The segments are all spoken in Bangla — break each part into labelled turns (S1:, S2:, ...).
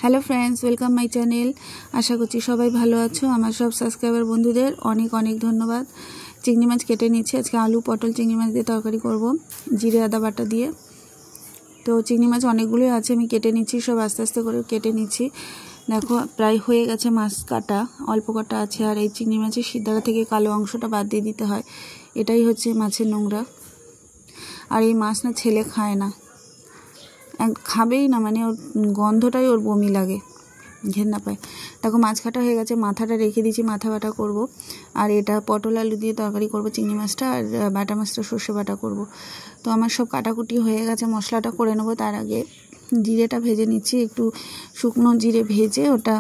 S1: Hello friends, welcome my channel. আশা করছি সবাই ভালো আছো। আমার সব সাবস্ক্রাইবার বন্ধুদের অনেক অনেক ধন্যবাদ। চিংড়ি মাছ কেটে নিচ্ছি। আজকে আলু পটল চিংড়ি মাছ দিয়ে তরকারি করব, জিরে আদা বাটা দিয়ে। তো চিংড়ি মাছ অনেকগুলোই আছে, আমি কেটে নিচ্ছি, সব আস্তে আস্তে করে কেটে নিচ্ছি। দেখো প্রায় হয়ে গেছে মাছ কাটা, অল্প কাটা আছে। আর এই চিংড়ি মাছের সিদ্ধারা থেকে কালো অংশটা বাদ দিয়ে দিতে হয়, এটাই হচ্ছে মাছের নোংরা। আর এই মাছ না ছেলে খায় না, খাবেই না, মানে ওর গন্ধটাই ওর বমি লাগে, ঘেন্না পায়। দেখো মাছ কাটা হয়ে গেছে, মাথাটা রেখে দিয়েছি, মাথা বাটা করব। আর এটা পটল আলু দিয়ে তরকারি করব চিংড়ি মাছটা, আর বাটা মাছটা সর্ষে বাটা করব। তো আমার সব কাটাকুটি হয়ে গেছে, মশলাটা করে নেবো। তার আগে জিরেটা ভেজে নিচ্ছি, একটু শুকনো জিরে ভেজে ওটা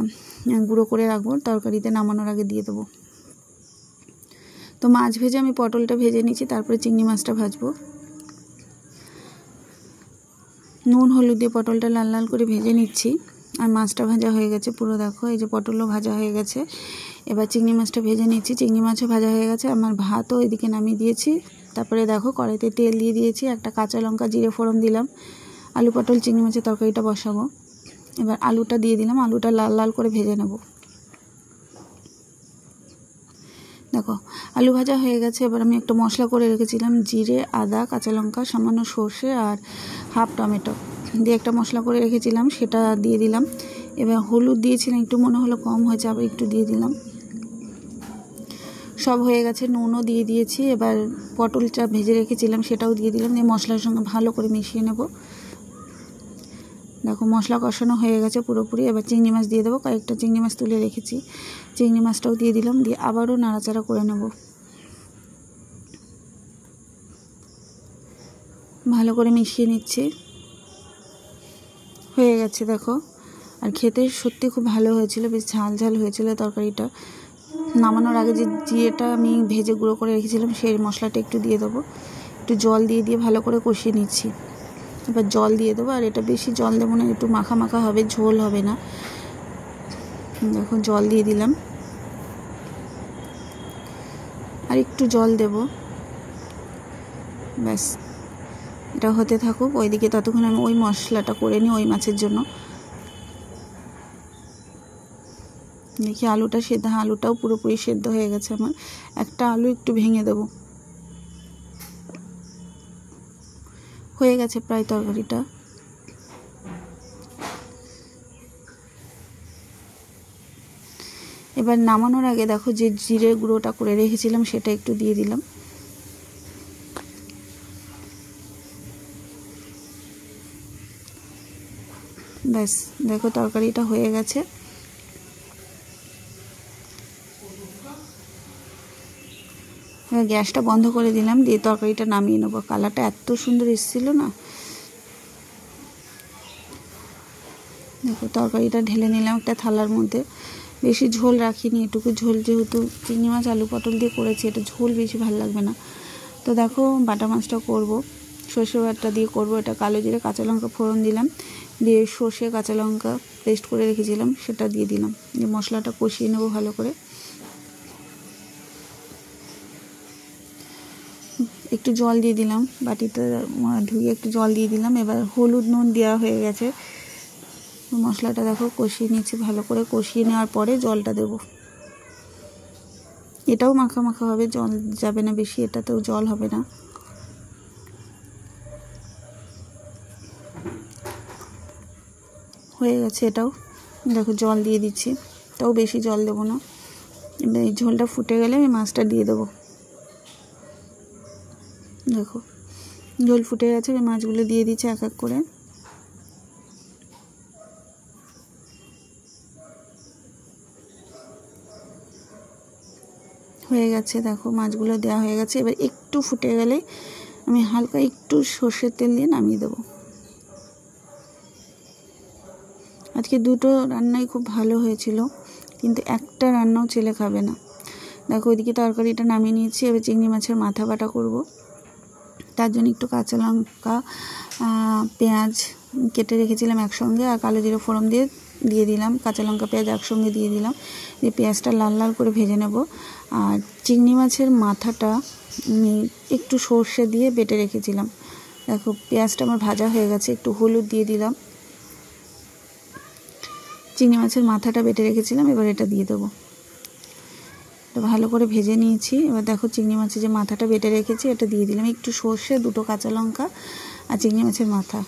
S1: গুঁড়ো করে রাখবো, তরকারিতে নামানোর আগে দিয়ে দেবো। তো মাছ ভেজে আমি পটলটা ভেজে নিচ্ছি, তারপরে চিংড়ি মাছটা ভাজবো। নুন হলুদ দিয়ে পটলটা লাল লাল করে ভেজে নিচ্ছি। আর মাছটা ভাজা হয়ে গেছে পুরো, দেখো এই যে পটলও ভাজা হয়ে গেছে। এবার চিংড়ি মাছটা ভেজে নিচ্ছি, চিংড়ি মাছও ভাজা হয়ে গেছে। আমার ভাতও এদিকে নামিয়ে দিয়েছি। তারপরে দেখো কড়াইতে তেল দিয়ে দিয়েছি, একটা কাঁচা লঙ্কা জিরে ফোড়ন দিলাম। আলু পটল চিংড়ি মাছের তরকারিটা বসাবো। এবার আলুটা দিয়ে দিলাম, আলুটা লাল লাল করে ভেজে নেব। দেখো আলু ভাজা হয়ে গেছে। এবার আমি একটা মশলা করে রেখেছিলাম, জিরে আদা কাঁচা লঙ্কা সামান্য সর্ষে আর হাফ টমেটো দিয়ে একটা মশলা করে রেখেছিলাম, সেটা দিয়ে দিলাম। এবার হলুদ দিয়েছিলাম, একটু মনে হলো কম হয়েছে, আবার একটু দিয়ে দিলাম। সব হয়ে গেছে, নুনও দিয়ে দিয়েছি। এবার পটলটা ভেজে রেখেছিলাম সেটাও দিয়ে দিলাম, দিয়ে মশলার সঙ্গে ভালো করে মিশিয়ে নেব। দেখো মশলা কষানো হয়ে গেছে পুরোপুরি। এবার চিংড়ি মাছ দিয়ে দেবো, কয়েকটা চিংড়ি মাছ তুলে রেখেছি, চিংড়ি মাছটাও দিয়ে দিলাম, দিয়ে আবারও নাড়াচাড়া করে নেব, ভালো করে মিশিয়ে নিচ্ছি। হয়ে গেছে দেখো। আর খেতে সত্যি খুব ভালো হয়েছিল, বেশ ঝাল ঝাল হয়েছিল তরকারিটা। নামানোর আগে যে জিরেটা আমি ভেজে গুঁড়ো করে রেখেছিলাম সেই মশলাটা একটু দিয়ে দেবো, একটু জল দিয়ে ভালো করে কষিয়ে নিচ্ছি। এবার জল দিয়ে দেবো, আর এটা বেশি জল দেবো না, একটু মাখা মাখা হবে, ঝোল হবে না। দেখো জল দিয়ে দিলাম, আর একটু জল দেব, ব্যাস। এটা হতে থাকুক, ওইদিকে ততক্ষণ আমি ওই মশলাটা করে নিই ওই মাছের জন্য। দেখি আলুটা সেদ্ধ, আলুটাও পুরোপুরি সেদ্ধ হয়ে গেছে আমার। একটা আলু একটু ভেঙে দেব। হয়ে গেছে প্রায় তরকারিটা। এবার নামানোর আগে দেখো যে জিরে গুঁড়োটা করে রেখেছিলাম সেটা একটু দিয়ে দিলাম। ব্যাস দেখো তরকারিটা হয়ে গেছে। গ্যাসটা বন্ধ করে দিলাম, দিয়ে তরকারিটা নামিয়ে নেবো। কালারটা এত সুন্দর এসেছিল না। দেখো তরকারিটা ঢেলে নিলাম একটা থালার মধ্যে। বেশি ঝোল রাখিনি, এটুকু ঝোল, যেহেতু চিংড়ি মাছ আলু পটল দিয়ে করেছি, এটা ঝোল বেশি ভালো লাগবে না। তো দেখো বাটা মাছটা করব, সর্ষে বাটা দিয়ে করব। এটা কালো জিরে কাঁচা লঙ্কা ফোড়ন দিলাম, দিয়ে সর্ষে কাঁচা লঙ্কা পেস্ট করে রেখেছিলাম সেটা দিয়ে দিলাম, দিয়ে মশলাটা কষিয়ে নেব ভালো করে। একটু জল দিয়ে দিলাম, বাটিতে ধুয়ে একটু জল দিয়ে দিলাম। এবার হলুদ নুন দেওয়া হয়ে গেছে। মশলাটা দেখো কষিয়ে নিচ্ছি, ভালো করে কষিয়ে নেওয়ার পরে জলটা দেব। এটাও মাখা মাখা হবে, জল যাবে না বেশি, এটাতেও জল হবে না। হয়ে গেছে এটাও। দেখো জল দিয়ে দিচ্ছি, তাও বেশি জল দেবো না। এবার এই ঝোলটা ফুটে গেলে আমি মাছটা দিয়ে দেবো। দেখো ঝোল ফুটে গেছে, আমি মাছগুলো দিয়ে দিচ্ছি এক এক করে। হয়ে গেছে দেখো মাছগুলো দেওয়া হয়ে গেছে। এবার একটু ফুটে গেলে আমি হালকা একটু সর্ষের তেল দিয়ে নামিয়ে দেবো। আজকে দুটো রান্নাই খুব ভালো হয়েছিল, কিন্তু একটা রান্নাও ছেলে খাবে না। দেখো ওইদিকে তরকারিটা নামিয়ে নিয়েছি। এবার চিংড়ি মাছের মাথা বাটা করব। তার জন্য একটু কাঁচা লঙ্কা পেঁয়াজ কেটে রেখেছিলাম একসঙ্গে, আর কালো জিরে ফোড়ন দিয়ে দিলাম, কাঁচা লঙ্কা পেঁয়াজ একসঙ্গে দিয়ে দিলাম, দিয়ে পেঁয়াজটা লাল লাল করে ভেজে নেব। আর চিংড়ি মাছের মাথাটা আমি একটু সর্ষে দিয়ে বেটে রেখেছিলাম। দেখো পেঁয়াজটা আমার ভাজা হয়ে গেছে, একটু হলুদ দিয়ে দিলাম, চিংড়ি মাছের মাথাটা বেটে রেখেছিলাম, এবার এটা দিয়ে দেবো। এটা ভালো করে ভেজে নিয়েছি। এবার দেখো চিংড়ি মাছের যে মাথাটা বেটে রেখেছি এটা দিয়ে দিলাম, একটু সর্ষে, 2টো কাঁচা লঙ্কা আর চিংড়ি মাছের মাথা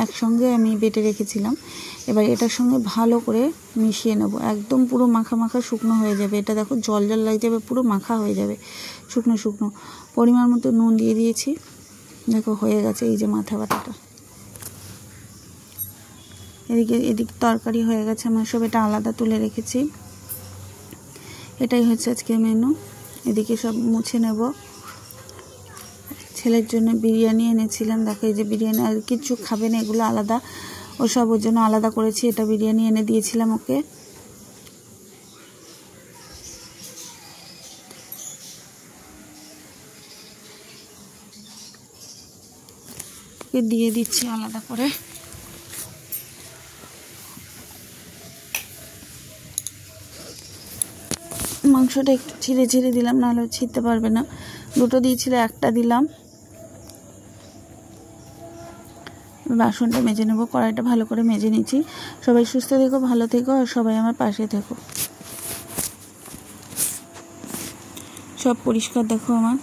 S1: একসঙ্গে আমি বেটে রেখেছিলাম। এবার এটার সঙ্গে ভালো করে মিশিয়ে নেব, একদম পুরো মাখা মাখা শুকনো হয়ে যাবে। এটা দেখো জল জল লাগে যাবে, পুরো মাখা হয়ে যাবে, শুকনো শুকনো। পরিমাণ মতো নুন দিয়ে দিয়েছি, দেখো হয়ে গেছে এই যে মাথা বাটাটা। এদিক তরকারি হয়ে গেছে আমার সব, এটা আলাদা তুলে রেখেছি। এটাই হচ্ছে আজকের মেনু। এদিকে সব মুছে নেব। ছেলের জন্য বিরিয়ানি এনেছিলাম, দেখো এই যে বিরিয়ানি, আর কিছু খাবে না, এগুলো আলাদা, ও সব ওর জন্য আলাদা করেছি। এটা বিরিয়ানি এনে দিয়েছিলাম ওকে। দিয়ে দিচ্ছি আলাদা করে। মাংসটা একটু ছিঁড়ে ছিঁড়ে দিলাম, নাহলে ছিঁড়তে পারবে না। 2টো দিয়েছিল, 1টা দিলাম। বাসনটা মেজে নেবো, কড়াইটা ভালো করে মেজে নিচ্ছি। সবাই সুস্থ থেকো, ভালো থেকো, আর সবাই আমার পাশে থেকো। সব পরিষ্কার দেখো আমার।